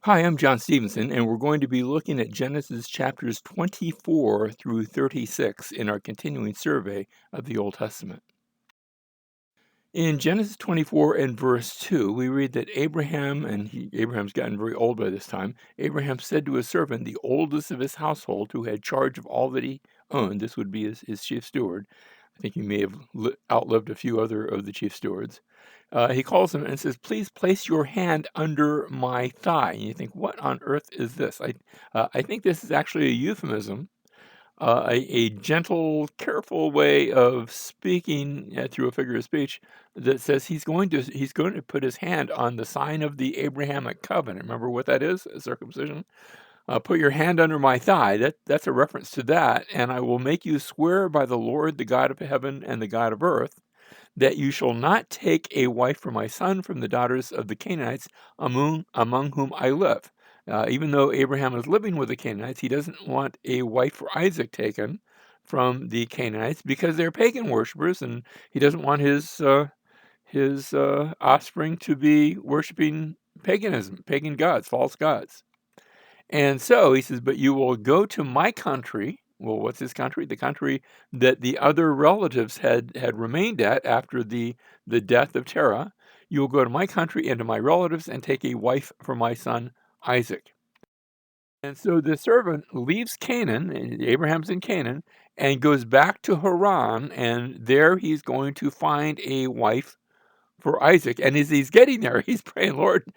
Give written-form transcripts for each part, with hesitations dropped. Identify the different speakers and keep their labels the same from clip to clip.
Speaker 1: Hi, I'm John Stevenson, and we're going to be looking at Genesis chapters 24 through 36 in our continuing survey of the Old Testament. In Genesis 24 and verse 2, we read that Abraham, and Abraham's gotten very old by this time, Abraham said to his servant, the oldest of his household, who had charge of all that he owned, this would be his chief steward. I think he may have outlived a few other of the chief stewards. He calls him and says, please place your hand under my thigh. And you think, what on earth is this? I think this is actually a euphemism, a gentle, careful way of speaking through a figure of speech that says he's going to put his hand on the sign of the Abrahamic covenant. Remember what that is? Circumcision. Put your hand under my thigh. That's a reference to that. And I will make you swear by the Lord, the God of heaven and the God of earth, that you shall not take a wife for my son from the daughters of the Canaanites among whom I live. Even though Abraham is living with the Canaanites, he doesn't want a wife for Isaac taken from the Canaanites because they're pagan worshippers, and he doesn't want his offspring to be worshiping paganism, pagan gods, false gods. And so he says, but you will go to my country. Well, what's his country? The country that the other relatives had remained at after the death of Terah. You will go to my country and to my relatives and take a wife for my son Isaac. And so the servant leaves Canaan, and Abraham's in Canaan, and goes back to Haran, and there he's going to find a wife for Isaac. And as he's getting there, he's praying, Lord,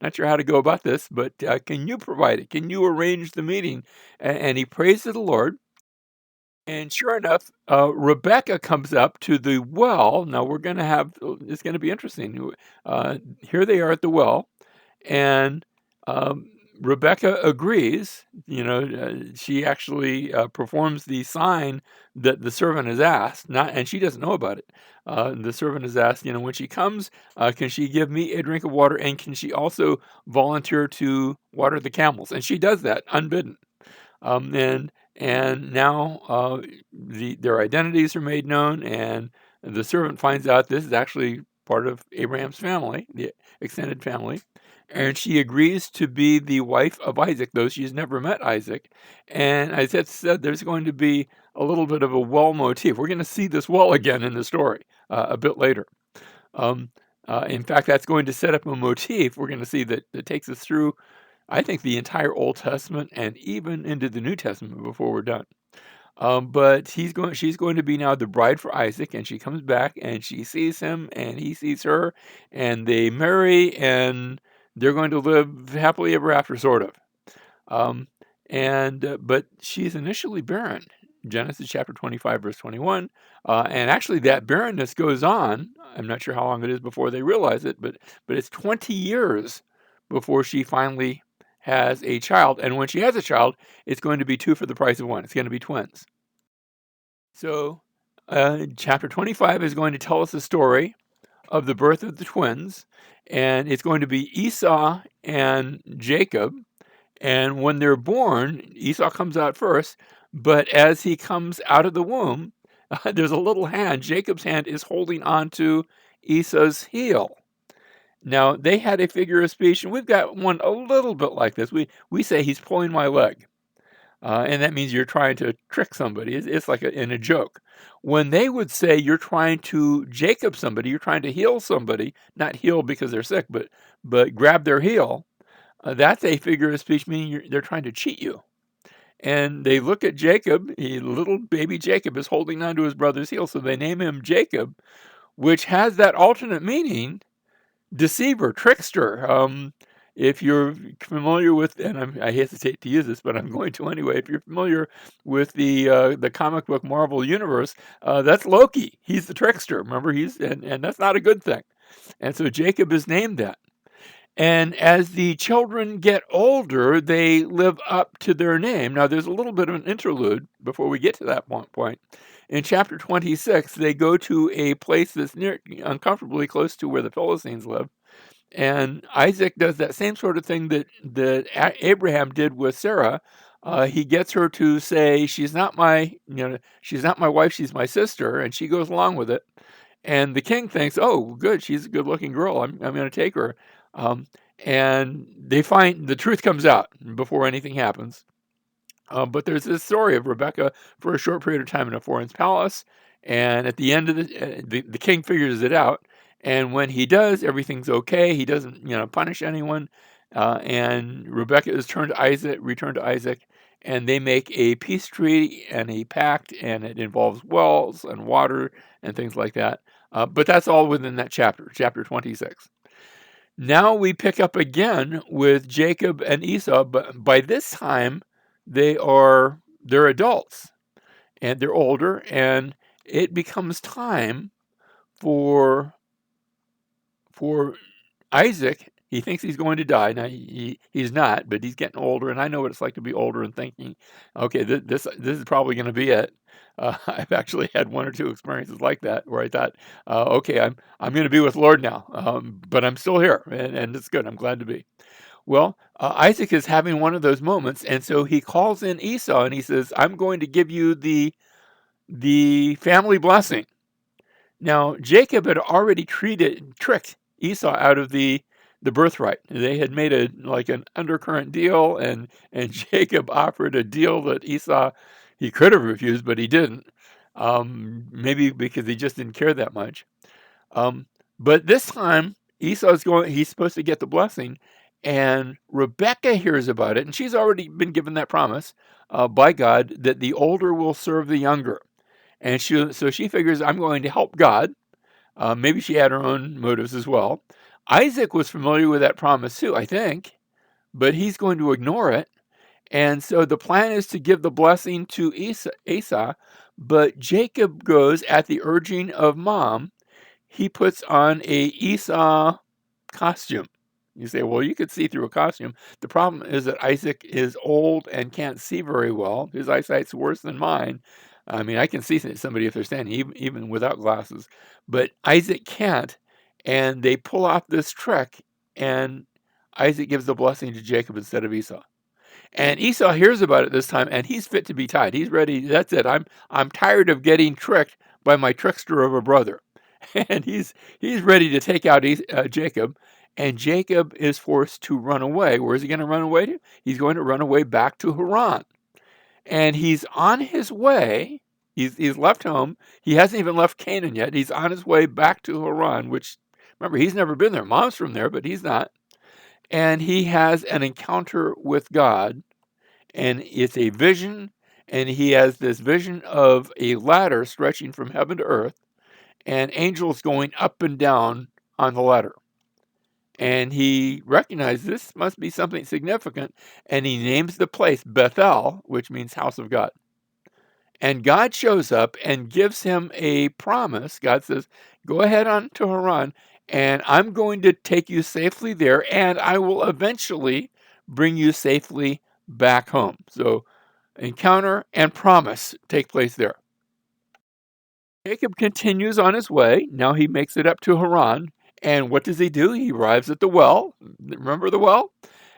Speaker 1: not sure how to go about this, but can you provide it? Can you arrange the meeting? And he prays to the Lord. And sure enough, Rebecca comes up to the well. Now it's going to be interesting. Here they are at the well, and Rebecca agrees. She actually performs the sign that the servant has asked, and she doesn't know about it. The servant has asked, when she comes, can she give me a drink of water, and can she also volunteer to water the camels? And she does that unbidden. And now their identities are made known, and the servant finds out this is actually part of Abraham's family, the extended family, and she agrees to be the wife of Isaac, though she's never met Isaac. And as I said, there's going to be a little bit of a well motif. We're going to see this well again in the story a bit later. Um, in fact, that's going to set up a motif we're going to see that takes us through, I think, the entire Old Testament and even into the New Testament before we're done. But she's going to be now the bride for Isaac, and she comes back and she sees him and he sees her, and they marry, and they're going to live happily ever after, sort of. Um, but she's initially barren. Genesis chapter 25, verse 21. And actually, that barrenness goes on. I'm not sure how long it is before they realize it, but it's 20 years before she finally has a child. And when she has a child, it's going to be two for the price of one. It's going to be twins. So, chapter 25 is going to tell us the story of the birth of the twins, and it's going to be Esau and Jacob. And when they're born, Esau comes out first, but as he comes out of the womb, there's a little hand. Jacob's hand is holding on to Esau's heel. Now, they had a figure of speech, and we've got one a little bit like this. We say he's pulling my leg. And that means you're trying to trick somebody. It's like in a joke. When they would say you're trying to Jacob somebody, you're trying to heal somebody, not heal because they're sick, but grab their heel, that's a figure of speech meaning they're trying to cheat you. And they look at Jacob, little baby Jacob is holding onto his brother's heel, so they name him Jacob, which has that alternate meaning, deceiver, trickster. If you're familiar with, and I hesitate to use this, but I'm going to anyway. If you're familiar with the comic book Marvel universe, that's Loki. He's the trickster. Remember, and that's not a good thing. And so Jacob is named that. And as the children get older, they live up to their name. Now, there's a little bit of an interlude before we get to that point. In chapter 26, they go to a place that's uncomfortably close to where the Philistines live. And Isaac does that same sort of thing that Abraham did with Sarah. He gets her to say, she's not my wife, she's my sister, and she goes along with it. And the king thinks, oh, good, she's a good-looking girl. I'm going to take her. and they find the truth comes out before anything happens. But there's this story of Rebecca for a short period of time in a foreign palace, and at the end of the king figures it out, and when he does, everything's okay. He doesn't, punish anyone, and Rebecca is returned to Isaac, and they make a peace treaty and a pact, and it involves wells and water and things like that. But that's all within that chapter 26. Now we pick up again with Jacob and Esau, but by this time they're adults and they're older, and it becomes time for for Isaac. He thinks he's going to die. Now he's not, but he's getting older, and I know what it's like to be older and thinking, okay, this is probably going to be it. I've actually had one or two experiences like that where I thought, okay, I'm going to be with Lord now, but I'm still here, and it's good. I'm glad to be. Well, Isaac is having one of those moments, and so he calls in Esau and he says, "I'm going to give you the family blessing." Now, Jacob had already tricked Esau out of the birthright. They had made an undercurrent deal, and Jacob offered a deal that Esau, he could have refused, but he didn't. Maybe because he just didn't care that much. Um, but this time, he's supposed to get the blessing, and Rebecca hears about it, and she's already been given that promise by God that the older will serve the younger. And so she figures, I'm going to help God. Maybe she had her own motives as well. Isaac was familiar with that promise too, I think, but he's going to ignore it. And so the plan is to give the blessing to Esau, but Jacob goes at the urging of mom. He puts on a Esau costume. You say, well, you could see through a costume. The problem is that Isaac is old and can't see very well. His eyesight's worse than mine. I mean, I can see somebody if they're standing, even without glasses, but Isaac can't. And they pull off this trick, and Isaac gives the blessing to Jacob instead of Esau. And Esau hears about it this time, and he's fit to be tied. He's ready. That's it. I'm tired of getting tricked by my trickster of a brother. And he's ready to take out Jacob, and Jacob is forced to run away. Where is he going to run away to? He's going to run away back to Haran, and he's on his way. He's left home. He hasn't even left Canaan yet. He's on his way back to Haran, which, remember, he's never been there. Mom's from there, but he's not. And he has an encounter with God, and it's a vision, and he has this vision of a ladder stretching from heaven to earth, and angels going up and down on the ladder. And he recognized this must be something significant, and he names the place Bethel, which means house of God. And God shows up and gives him a promise. God says, go ahead on to Haran, and I'm going to take you safely there, and I will eventually bring you safely back home. So encounter and promise take place there. Jacob continues on his way. Now he makes it up to Haran. And what does he do? He arrives at the well. Remember the well?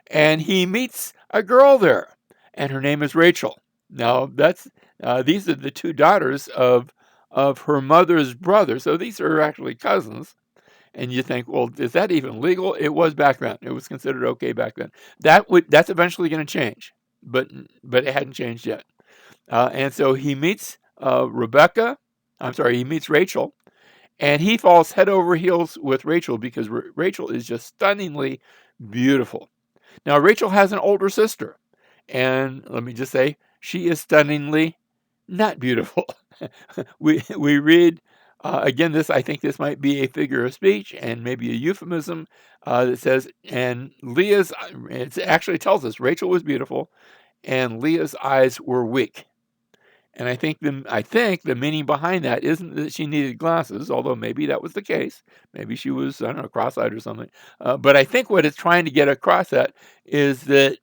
Speaker 1: And he meets a girl there. And her name is Rachel. Now, these are the two daughters of her mother's brother. So these are actually cousins. And you think, well, is that even legal? It was back then. It was considered okay back then. That's eventually going to change, but it hadn't changed yet. And so he meets Rebecca. I'm sorry, he meets Rachel, and he falls head over heels with Rachel because Rachel is just stunningly beautiful. Now, Rachel has an older sister, and let me just say, she is stunningly not beautiful. we read again. I think this might be a figure of speech and maybe a euphemism that says, and Leah's. It actually tells us Rachel was beautiful, and Leah's eyes were weak. And I think the meaning behind that isn't that she needed glasses, although maybe that was the case. Maybe she was, I don't know, cross-eyed or something. But I think what it's trying to get across at is that,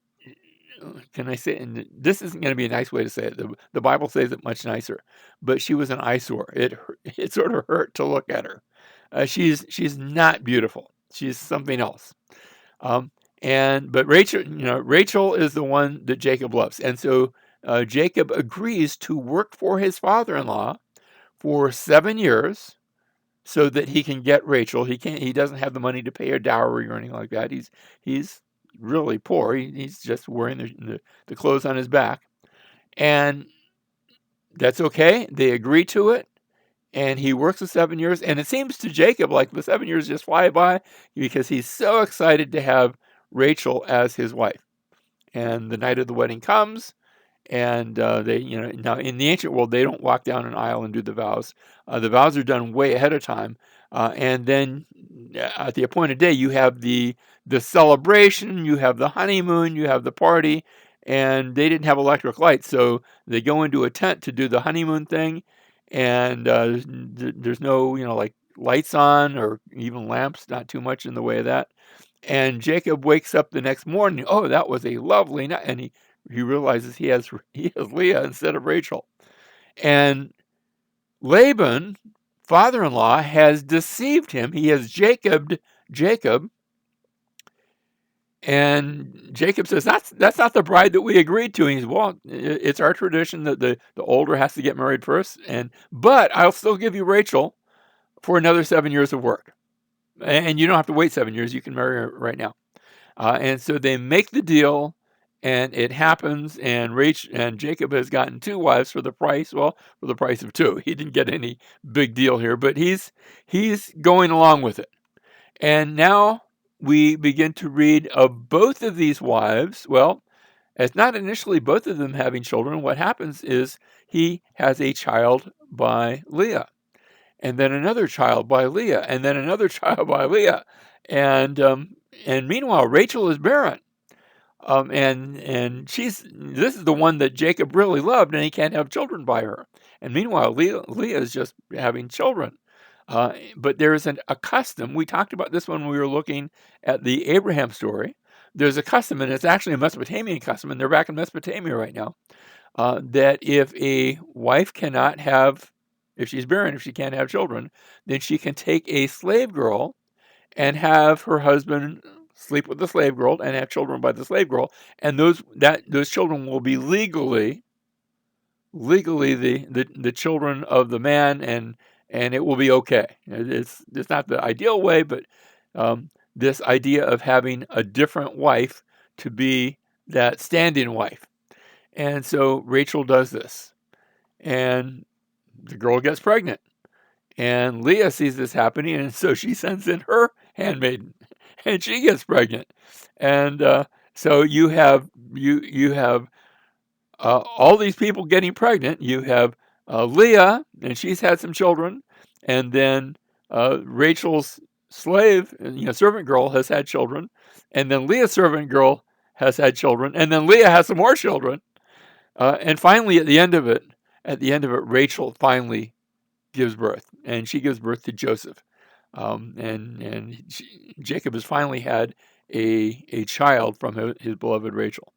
Speaker 1: can I say, and this isn't going to be a nice way to say it. The Bible says it much nicer, but she was an eyesore. It sort of hurt to look at her. She's not beautiful. She's something else. Um, but Rachel is the one that Jacob loves, and so Jacob agrees to work for his father-in-law for 7 years, so that he can get Rachel. He doesn't have the money to pay her dowry or anything like that. He's really poor. He's just wearing the clothes on his back. And that's okay. They agree to it. And he works the 7 years. And it seems to Jacob like the 7 years just fly by because he's so excited to have Rachel as his wife. And the night of the wedding comes, and they, now in the ancient world, they don't walk down an aisle and do the vows. The vows are done way ahead of time. And then at the appointed day, you have the celebration, you have the honeymoon, you have the party, and they didn't have electric lights, so they go into a tent to do the honeymoon thing, and there's no, like lights on or even lamps, not too much in the way of that. And Jacob wakes up the next morning. Oh, that was a lovely night, and he realizes he has Leah instead of Rachel. And Laban, father-in-law, has deceived him. He has Jacob, and Jacob says, that's not the bride that we agreed to. And he's, well, it's our tradition that the older has to get married first, but I'll still give you Rachel for another 7 years of work. And you don't have to wait 7 years. You can marry her right now. And so they make the deal, and it happens. And Jacob has gotten two wives for the price. Well, for the price of two. He didn't get any big deal here, but he's going along with it. And now we begin to read of both of these wives. Well, it's not initially both of them having children. What happens is he has a child by Leah, and then another child by Leah, and then another child by Leah. And meanwhile, Rachel is barren. And this is the one that Jacob really loved, and he can't have children by her. And meanwhile, Leah is just having children. But there is a custom. We talked about this when we were looking at the Abraham story. There's a custom, and it's actually a Mesopotamian custom, and they're back in Mesopotamia right now, that if a wife cannot have, if she's barren, if she can't have children, then she can take a slave girl and have her husband sleep with the slave girl and have children by the slave girl, and those children will be legally the children of the man, and it will be okay. It's not the ideal way, but this idea of having a different wife to be that stand-in wife. And so Rachel does this, and the girl gets pregnant. And Leah sees this happening, and so she sends in her handmaiden, and she gets pregnant. And so you have all these people getting pregnant. You have Leah, and she's had some children, and then Rachel's slave, servant girl, has had children, and then Leah's servant girl has had children, and then Leah has some more children, and finally, at the end of it, Rachel finally gives birth, and she gives birth to Joseph, Jacob has finally had a child from his beloved Rachel.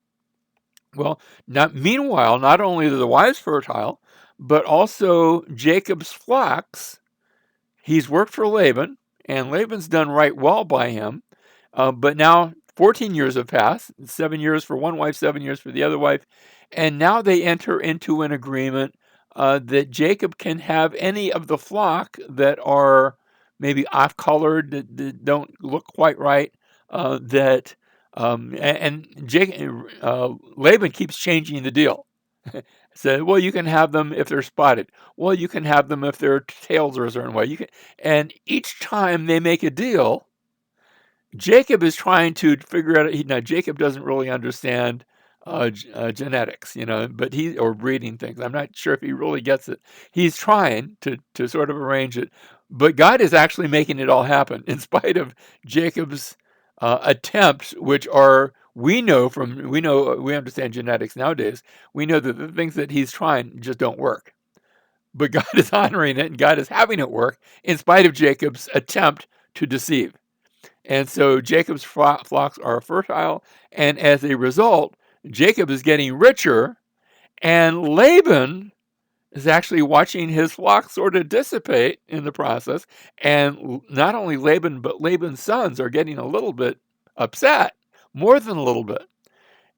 Speaker 1: Well, meanwhile, not only are the wives fertile, but also Jacob's flocks. He's worked for Laban, and Laban's done right well by him. But now 14 years have passed, 7 years for one wife, 7 years for the other wife. And now they enter into an agreement that Jacob can have any of the flock that are maybe off-colored, that don't look quite right, Laban keeps changing the deal. Said, well, you can have them if they're spotted. Well, you can have them if their tails are a certain way. And each time they make a deal, Jacob is trying to figure out. Now, Jacob doesn't really understand genetics, but or breeding things. I'm not sure if he really gets it. He's trying to sort of arrange it, but God is actually making it all happen in spite of Jacob's attempts, which are we understand genetics nowadays. We know that the things that he's trying just don't work, but God is honoring it, and God is having it work in spite of Jacob's attempt to deceive. And so Jacob's flocks are fertile, and as a result, Jacob is getting richer, and Laban is actually watching his flock sort of dissipate in the process. And not only Laban, but Laban's sons are getting a little bit upset, more than a little bit.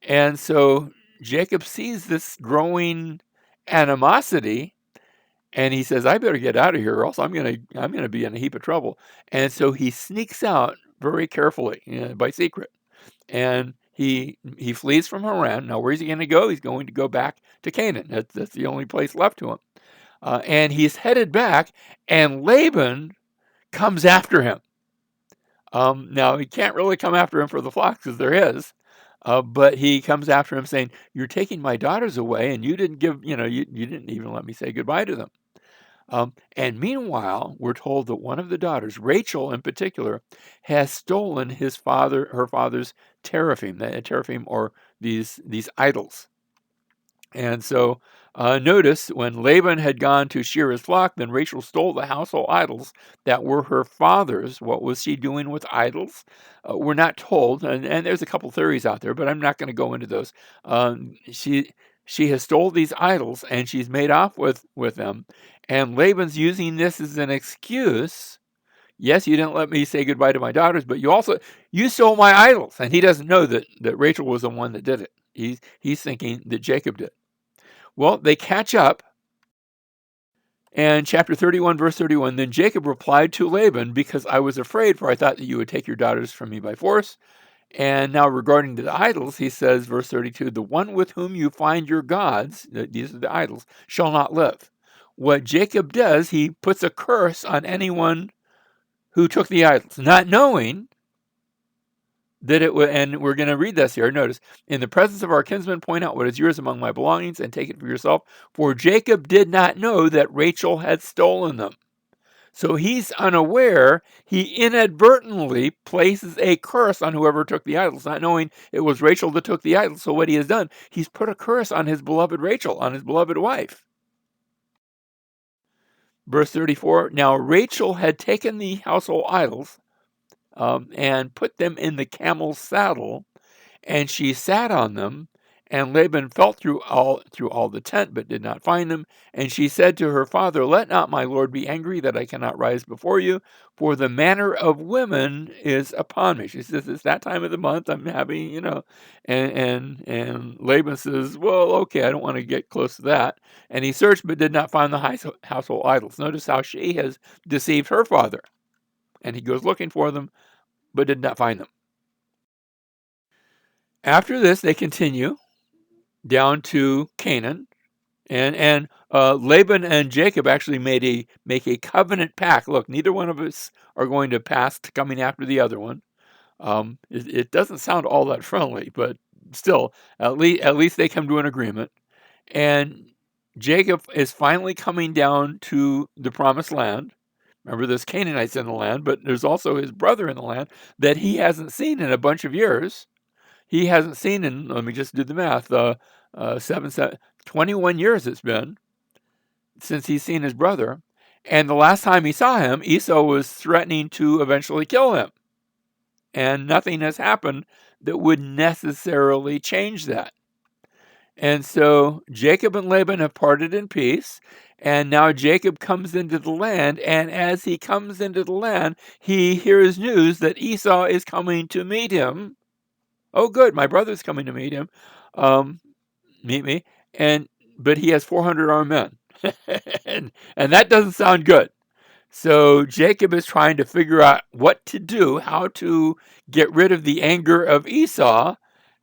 Speaker 1: And so Jacob sees this growing animosity, And he says, I better get out of here, or else I'm gonna be in a heap of trouble. And so he sneaks out very carefully, by secret, and he flees from Haran. Now, where's he going to go? He's going to go back to Canaan. That's the only place left to him. And he's headed back, and Laban comes after him. Now, he can't really come after him for the flocks because they're his. But he comes after him saying, "You're taking my daughters away, and you didn't give, you didn't even let me say goodbye to them." And meanwhile, we're told that one of the daughters, Rachel in particular, has stolen her father's teraphim, the teraphim, or these idols. And so notice when Laban had gone to shear his flock, then Rachel stole the household idols that were her father's. What was she doing with idols? We're not told, and there's a couple theories out there, but I'm not going to go into those. She has stole these idols and she's made off with them, and Laban's using this as an excuse. Yes, you didn't let me say goodbye to my daughters, but you stole my idols, and he doesn't know that Rachel was the one that did it. He's thinking that Jacob did. Well, they catch up, and chapter 31, verse 31, then Jacob replied to Laban, because I was afraid, for I thought that you would take your daughters from me by force. And now regarding the idols, he says, verse 32, the one with whom you find your gods, these are the idols, shall not live. What Jacob does, he puts a curse on anyone who took the idols, not knowing that it would, and we're going to read this here. Notice, in the presence of our kinsmen, point out what is yours among my belongings and take it for yourself. For Jacob did not know that Rachel had stolen them. So he's unaware. He inadvertently places a curse on whoever took the idols, not knowing it was Rachel that took the idols. So what he has done, he's put a curse on his beloved Rachel, on his beloved wife. Verse 34, now Rachel had taken the household idols and put them in the camel's saddle, and she sat on them. And Laban felt through all the tent, but did not find them. And she said to her father, let not my lord be angry that I cannot rise before you, for the manner of women is upon me. She says, it's that time of the month, I'm having, and Laban says, well, okay, I don't want to get close to that. And he searched, but did not find the household idols. Notice how she has deceived her father. And he goes looking for them, but did not find them. After this, they continue down to Canaan, and Laban and Jacob actually make a covenant pact. Look, neither one of us are going to pass to coming after the other one. It doesn't sound all that friendly, but still, at least they come to an agreement. And Jacob is finally coming down to the promised land. Remember, there's Canaanites in the land, but there's also his brother in the land that he hasn't seen in a bunch of years. He hasn't seen in, let me just do the math, 21 years it's been since he's seen his brother. And the last time he saw him, Esau was threatening to eventually kill him. And nothing has happened that would necessarily change that. And so Jacob and Laban have parted in peace. And now Jacob comes into the land. And as he comes into the land, he hears news that Esau is coming to meet him. Oh, good, my brother's coming to meet him. Meet me. But he has 400 armed men. and that doesn't sound good. So Jacob is trying to figure out what to do, how to get rid of the anger of Esau.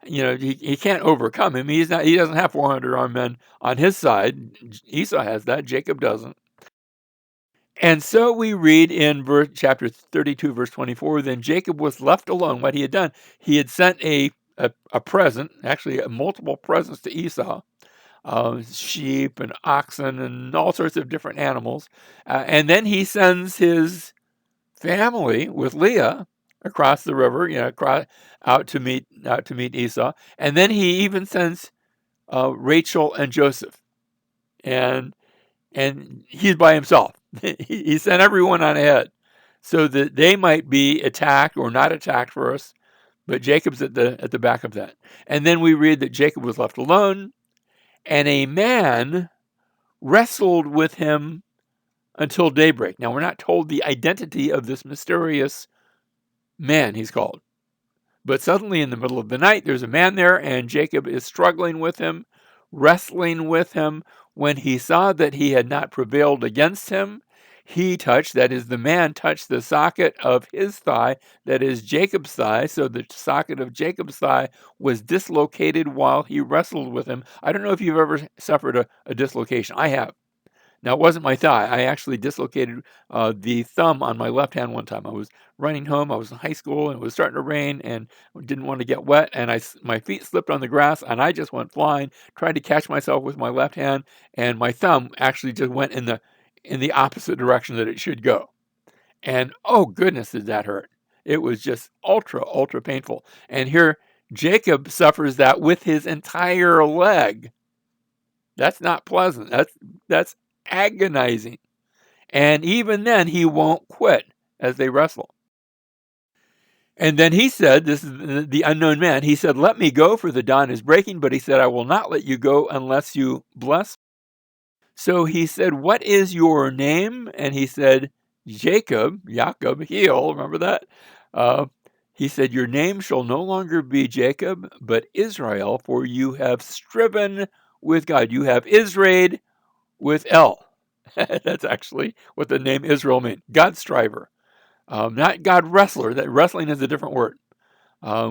Speaker 1: He can't overcome him. He doesn't have 400 armed men on his side. Esau has that. Jacob doesn't. And so we read in chapter 32, verse 24, then Jacob was left alone. What he had done, he had sent a present, actually multiple presents to Esau, sheep and oxen and all sorts of different animals. And then he sends his family with Leah across the river, out to meet Esau. And then he even sends Rachel and Joseph. And he's by himself. He sent everyone on ahead so that they might be attacked or not attacked first, but Jacob's at the back of that. And then we read that Jacob was left alone, and a man wrestled with him until daybreak. Now, we're not told the identity of this mysterious man, he's called. But suddenly in the middle of the night, there's a man there, and Jacob is struggling with him, wrestling with him. when he saw that he had not prevailed against him, he touched, that is, the man touched the socket of his thigh, that is Jacob's thigh. So the socket of Jacob's thigh was dislocated while he wrestled with him. I don't know if you've ever suffered a dislocation. I have. Now, it wasn't my thigh. I actually dislocated the thumb on my left hand one time. I was running home. I was in high school, and it was starting to rain, and didn't want to get wet. And my feet slipped on the grass, and I just went flying. Tried to catch myself with my left hand, and my thumb actually just went in the opposite direction that it should go. And oh goodness, did that hurt! It was just ultra painful. And here Jacob suffers that with his entire leg. That's not pleasant. That's agonizing. And even then, he won't quit as they wrestle. And then he said, this is the unknown man, he said, let me go, for the dawn is breaking. But he said, I will not let you go unless you bless. So he said, what is your name? And he said, Jacob, heel, remember that? He said, your name shall no longer be Jacob, but Israel, for you have striven with God. You have Israel with El. That's actually what the name Israel means. God striver, not God wrestler. That wrestling is a different word.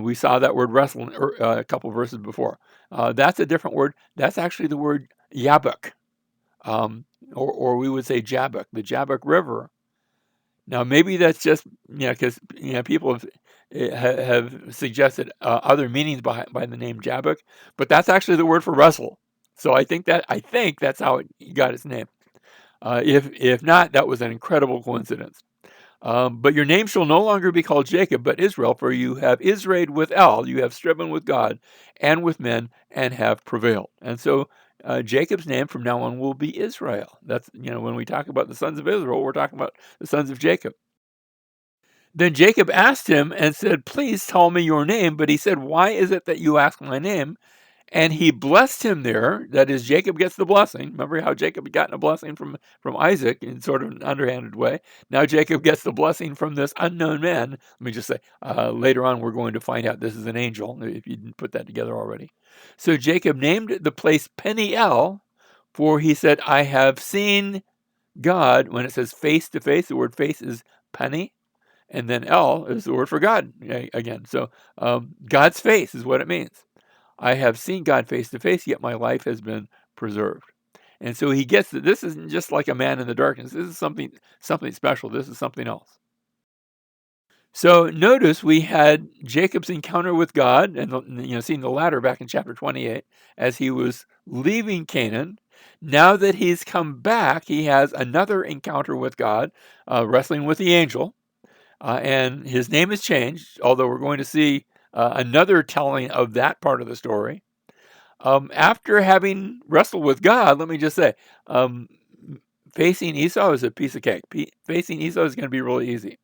Speaker 1: We saw that word wrestling a couple verses before. That's a different word. That's actually the word Yabuk, or we would say Jabbok, the Jabbok River. Now, maybe that's just, because people have suggested other meanings by the name Jabbok, but that's actually the word for wrestle. So I think that's how he got his name. If not, that was an incredible coincidence. But your name shall no longer be called Jacob, but Israel, for you have Israel with El, you have striven with God and with men, and have prevailed. And so Jacob's name from now on will be Israel. That's, when we talk about the sons of Israel, we're talking about the sons of Jacob. Then Jacob asked him and said, please tell me your name. But he said, why is it that you ask my name? And he blessed him there. That is, Jacob gets the blessing. Remember how Jacob had gotten a blessing from Isaac in sort of an underhanded way. Now Jacob gets the blessing from this unknown man. Let me just say, later on we're going to find out this is an angel, if you didn't put that together already. So Jacob named the place Peniel, for he said, I have seen God. When it says face to face, the word face is Penny. And then El is the word for God again. So God's face is what it means. I have seen God face to face, yet my life has been preserved. And so he gets that this isn't just like a man in the darkness. This is something special. This is something else. So notice we had Jacob's encounter with God, and seeing the ladder back in chapter 28 as he was leaving Canaan. Now that he's come back, he has another encounter with God, wrestling with the angel, and his name has changed. Although we're going to see another telling of that part of the story. After having wrestled with God, let me just say, facing Esau is a piece of cake. Facing Esau is going to be really easy.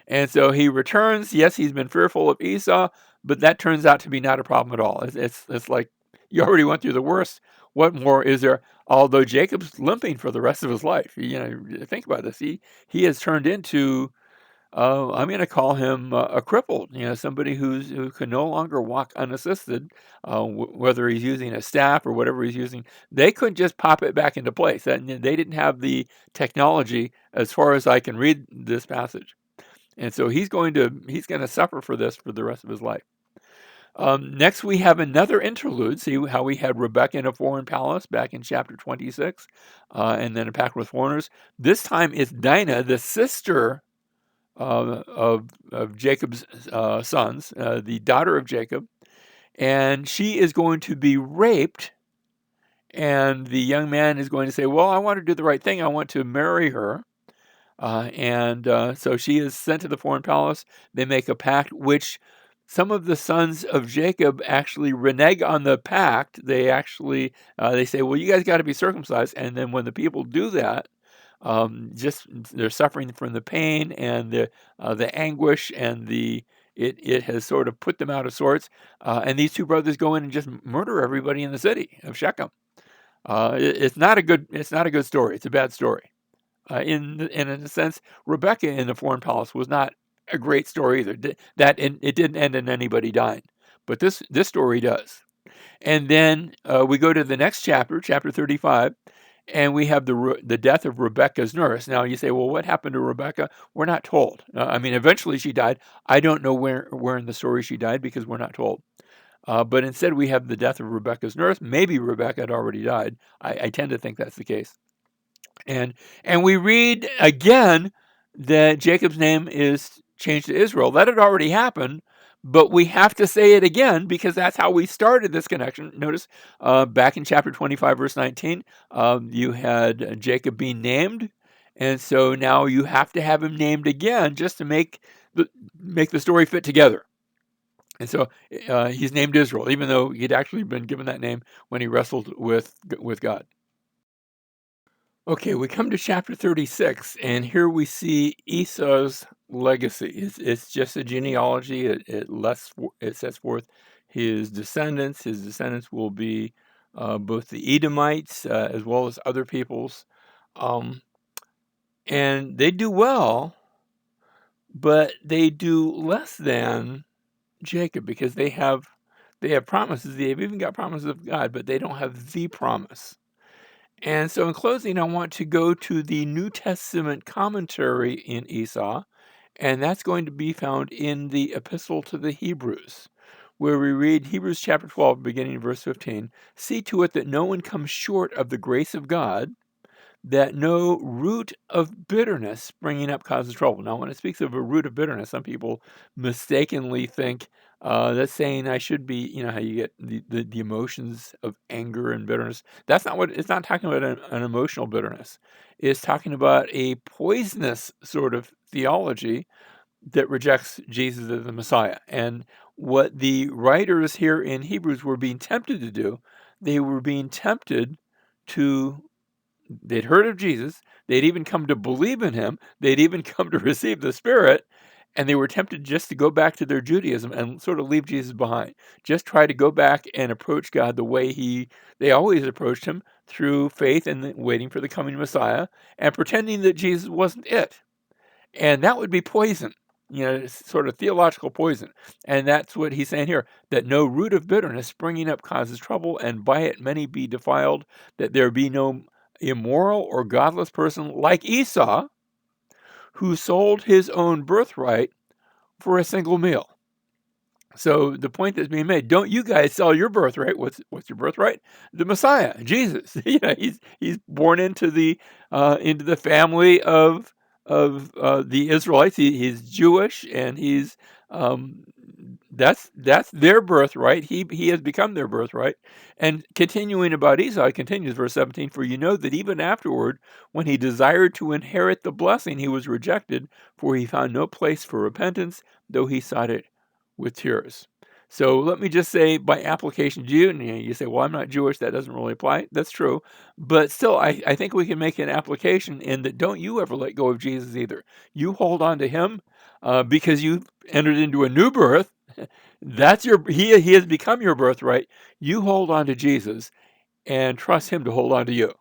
Speaker 1: And so he returns. Yes, he's been fearful of Esau, but that turns out to be not a problem at all. It's like you already went through the worst. What more is there? Although Jacob's limping for the rest of his life. Think about this. He has turned into, I'm going to call him a crippled, somebody who can no longer walk unassisted, whether he's using a staff or whatever he's using. They couldn't just pop it back into place. And they didn't have the technology, as far as I can read this passage. And so he's going to suffer for this for the rest of his life. Next, we have another interlude. See how we had Rebekah in a foreign palace back in chapter 26, and then a pact with foreigners. This time it's Dinah, the sister of Jacob's sons, the daughter of Jacob, and she is going to be raped. And the young man is going to say, well, I want to do the right thing. I want to marry her. So she is sent to the foreign palace. They make a pact, which some of the sons of Jacob actually renege on the pact. They actually they say, well, you guys got to be circumcised. And then when the people do that, they're suffering from the pain and the anguish, and it has sort of put them out of sorts. And these two brothers go in and just murder everybody in the city of Shechem. It's not a good story. It's a bad story. In a sense, Rebekah in the foreign palace was not a great story either. It didn't end in anybody dying, but this story does. And then we go to the next chapter, chapter 35, and we have the death of Rebecca's nurse. Now you say, well, what happened to Rebecca? We're not told. I mean, eventually she died. I don't know where in the story she died because we're not told. But instead, we have the death of Rebecca's nurse. Maybe Rebecca had already died. I tend to think that's the case. And we read again that Jacob's name is changed to Israel. That had already happened, but we have to say it again because that's how we started this connection. Notice back in chapter 25, verse 19, you had Jacob being named, and so now you have to have him named again just to make the story fit together. And so he's named Israel, even though he'd actually been given that name when he wrestled with God. Okay, we come to chapter 36, and here we see Esau's legacy. It's just a genealogy. It sets forth his descendants. His descendants will be both the Edomites as well as other peoples. Um, and they do well, but they do less than Jacob because they have promises. They've even got promises of God, but they don't have the promise. And so in closing, I want to go to the New Testament commentary in Esau, and that's going to be found in the Epistle to the Hebrews, where we read Hebrews chapter 12, beginning in verse 15, "See to it that no one comes short of the grace of God, that no root of bitterness springing up causes trouble." Now, when it speaks of a root of bitterness, some people mistakenly think that's saying I should be, how you get the emotions of anger and bitterness. That's not what it's not talking about an emotional bitterness. It's talking about a poisonous sort of theology that rejects Jesus as the Messiah. And what the writers here in Hebrews were being tempted to do, they were being tempted to they'd heard of Jesus. They'd even come to believe in him. They'd even come to receive the Spirit. And they were tempted just to go back to their Judaism and sort of leave Jesus behind. Just try to go back and approach God the way they always approached him, through faith and waiting for the coming Messiah and pretending that Jesus wasn't it. And that would be poison, sort of theological poison. And that's what he's saying here, that no root of bitterness springing up causes trouble, and by it many be defiled, that there be no immoral or godless person like Esau, who sold his own birthright for a single meal. So the point that's being made, don't you guys sell your birthright. What's your birthright? The Messiah, Jesus. He's born into the family of the Israelites. He's Jewish, and he's that's their birthright. He has become their birthright. And continuing about Esau, continues verse 17, "For you know that even afterward, when he desired to inherit the blessing, he was rejected, for he found no place for repentance, though he sought it with tears." So let me just say, by application to you, and you say, well, I'm not Jewish, that doesn't really apply. That's true. But still, I think we can make an application in that don't you ever let go of Jesus either. You hold on to him because you entered into a new birth. He has become your birthright. You hold on to Jesus and trust him to hold on to you.